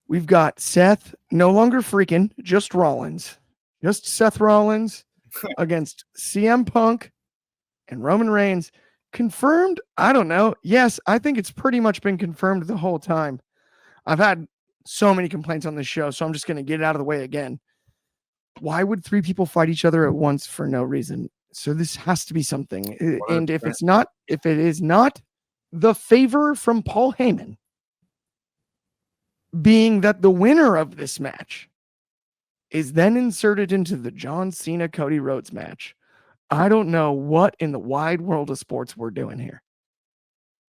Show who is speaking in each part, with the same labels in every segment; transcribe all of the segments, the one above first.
Speaker 1: We've got Seth, no longer freaking, just Rollins. Just Seth Rollins against CM Punk and Roman Reigns. Confirmed? I don't know. Yes, I think it's pretty much been confirmed the whole time. I've had so many complaints on this show, so I'm just going to get it out of the way again. Why would three people fight each other at once for no reason? So this has to be something. And if it is not the favor from Paul Heyman, being that the winner of this match is then inserted into the John Cena Cody Rhodes match, I don't know what in the wide world of sports we're doing here.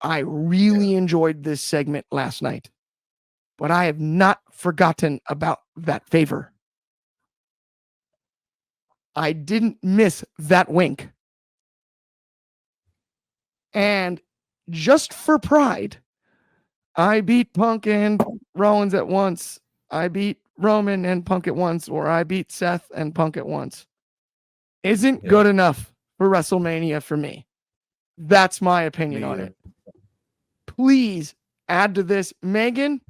Speaker 1: I really enjoyed this segment last night, but I have not forgotten about that favor. I didn't miss that wink. And just for pride, I beat Punk and Rollins at once. I beat Roman and Punk at once, or I beat Seth and Punk at once. Isn't good enough for WrestleMania for me. That's my opinion on it. Please add to this. Megan,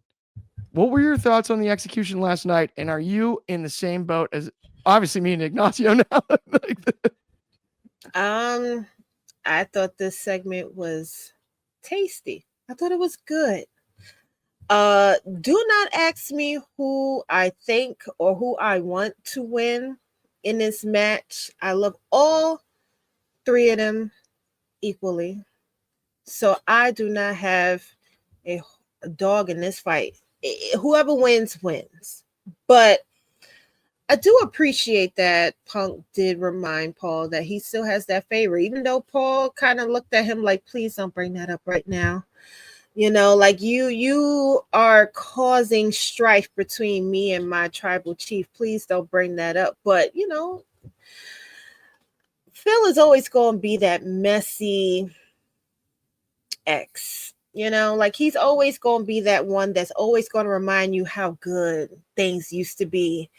Speaker 1: what were your thoughts on the execution last night? And are you in the same boat as obviously me and Ignacio now?
Speaker 2: I thought this segment was tasty. I thought it was good. Do not ask me who I think or who I want to win in this match. I love all three of them equally. So I do not have a dog in this fight. Whoever wins, wins. But I do appreciate that Punk did remind Paul that he still has that favor, even though Paul kind of looked at him like, please don't bring that up right now. Like you are causing strife between me and my tribal chief. Please don't bring that up. But, Phil is always going to be that messy ex. Like he's always going to be that one that's always going to remind you how good things used to be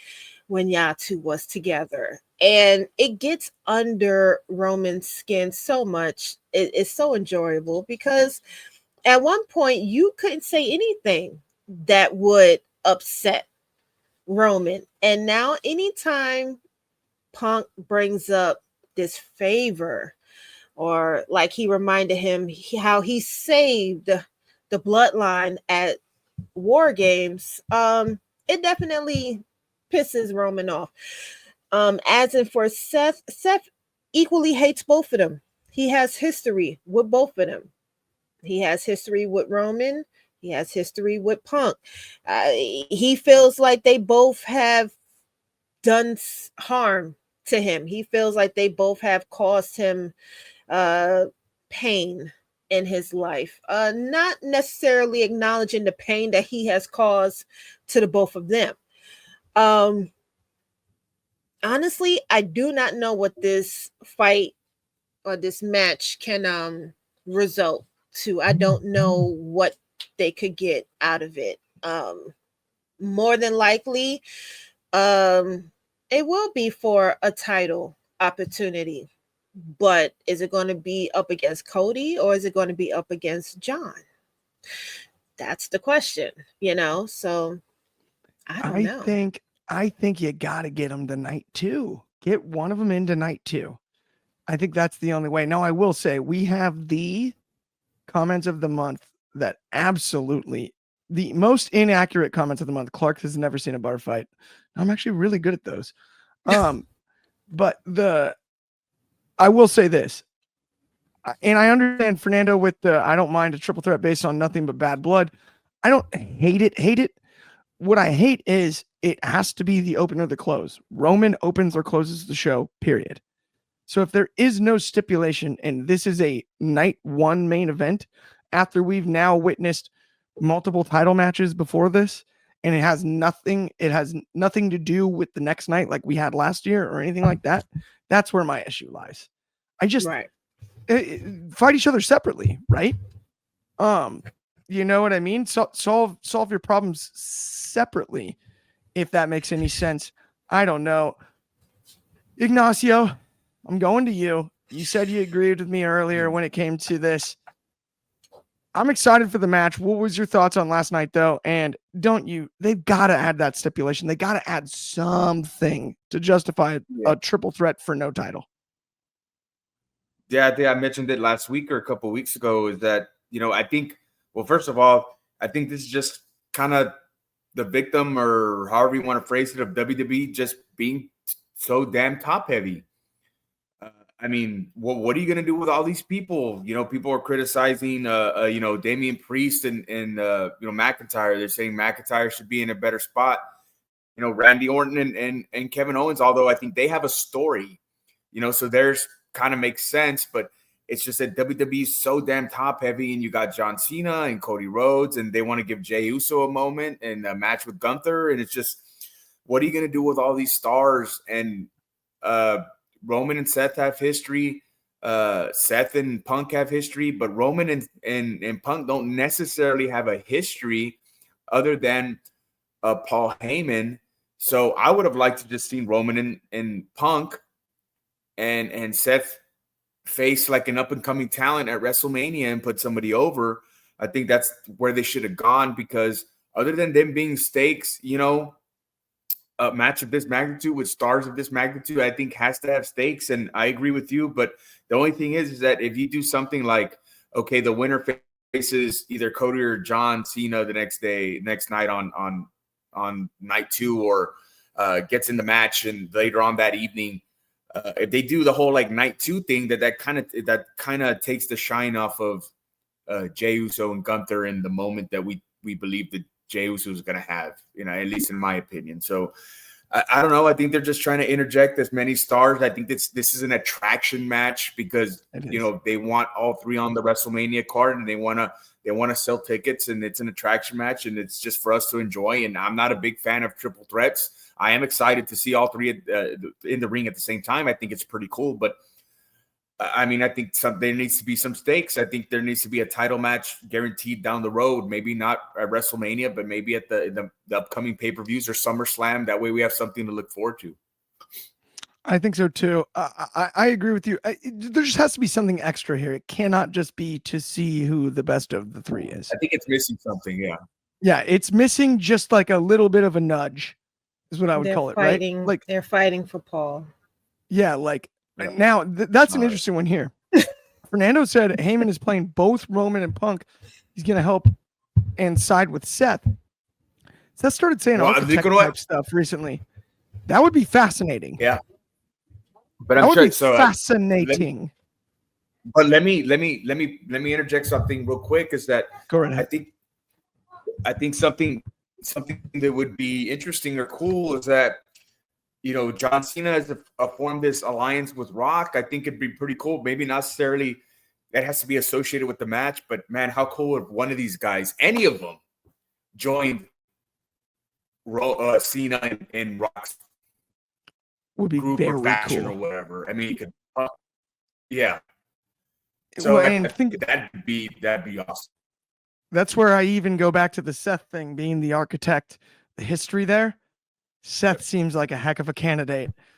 Speaker 2: when y'all two was together. And it gets under Roman's skin so much. It's so enjoyable because at one point you couldn't say anything that would upset Roman. And now anytime Punk brings up this favor, or like he reminded him how he saved the bloodline at War Games, it definitely pisses Roman off. As in for Seth equally hates both of them. He has history with both of them. He has history with Roman. He has history with Punk. He feels like they both have done harm to him. He feels like they both have caused him pain in his life. Not necessarily acknowledging the pain that he has caused to the both of them. Honestly, I do not know what this fight or this match can result to. I don't know what they could get out of it. More than likely, it will be for a title opportunity. But is it going to be up against Cody or is it going to be up against John? That's the question, So I don't know.
Speaker 1: I think you got to get them tonight too. Get one of them into night 2. I think that's the only way. Now, I will say we have the comments of the month that absolutely the most inaccurate comments of the month. Clark has never seen a bar fight. I'm actually really good at those. But I will say this, and I understand Fernando with I don't mind a triple threat based on nothing but bad blood. I don't hate it. What I hate is it has to be the opener or the close. Roman opens or closes the show, period. So if there is no stipulation and this is a night 1 main event after we've now witnessed multiple title matches before this, and it has nothing to do with the next night like we had last year or anything like that, that's where my issue lies. I just fight each other separately, right? You know what I mean? Solve your problems separately, if that makes any sense. I don't know. Ignacio, I'm going to you. You said you agreed with me earlier when it came to this. I'm excited for the match. What was your thoughts on last night, though? And they've got to add that stipulation. They got to add something to justify a triple threat for no title.
Speaker 3: Yeah, I think I mentioned it last week or a couple of weeks ago, is that, I think, well, first of all, I think this is just kind of the victim, or however you want to phrase it, of WWE just being so damn top heavy. I mean, what are you going to do with all these people? People are criticizing, Damian Priest and McIntyre. They're saying McIntyre should be in a better spot. Randy Orton and Kevin Owens, although I think they have a story, so theirs kind of makes sense, but it's just that WWE is so damn top heavy, and you got John Cena and Cody Rhodes, and they want to give Jey Uso a moment and a match with Gunther, and it's just, what are you going to do with all these stars? And Roman and Seth have history. Seth and Punk have history, but Roman and Punk don't necessarily have a history other than Paul Heyman. So I would have liked to just seen Roman and Punk and Seth face like an up-and-coming talent at WrestleMania and put somebody over. I think that's where they should have gone, because other than them being stakes, a match of this magnitude with stars of this magnitude, I think has to have stakes. And I agree with you. But the only thing is that if you do something like, okay, the winner faces either Cody or John Cena the next night on night 2, or gets in the match and later on that evening, if they do the whole like night 2 thing, that kind of takes the shine off of Jey Uso and Gunther in the moment that we believe that Jey Uso is going to have, at least in my opinion. So I don't know. I think they're just trying to interject as many stars. I think this is an attraction match because they want all 3 on the WrestleMania card, and they want to sell tickets, and it's an attraction match, and it's just for us to enjoy. And I'm not a big fan of triple threats. I am excited to see all 3 in the ring at the same time. I think it's pretty cool, but I mean, I think there needs to be some stakes. I think there needs to be a title match guaranteed down the road. Maybe not at WrestleMania, but maybe at the upcoming pay-per-views or SummerSlam. That way we have something to look forward to.
Speaker 1: I think so too. I agree with you. There just has to be something extra here. It cannot just be to see who the best of the 3 is.
Speaker 3: I think it's missing something, yeah.
Speaker 1: Yeah, it's missing just like a little bit of a nudge is what I would call it, right?
Speaker 2: Like they're fighting for Paul.
Speaker 1: Yeah, now that's an interesting one here. Fernando said Heyman is playing both Roman and Punk. He's going to help and side with Seth. Seth started saying architect type stuff recently. That would be fascinating.
Speaker 3: Yeah, but I'm sure so
Speaker 1: fascinating.
Speaker 3: Let me interject something real quick. Is that
Speaker 1: go right ahead.
Speaker 3: I think something that would be interesting or cool is that, John Cena has formed this alliance with Rock. I think it'd be pretty cool. Maybe not necessarily that has to be associated with the match, but man, how cool if one of these guys, any of them, joined Cena and Rock's
Speaker 1: would be
Speaker 3: group
Speaker 1: very
Speaker 3: or faction
Speaker 1: cool.
Speaker 3: or whatever. I mean, you could, yeah.
Speaker 1: So I think
Speaker 3: that'd be awesome.
Speaker 1: That's where I even go back to the Seth thing, being the architect, the history there. Seth seems like a heck of a candidate.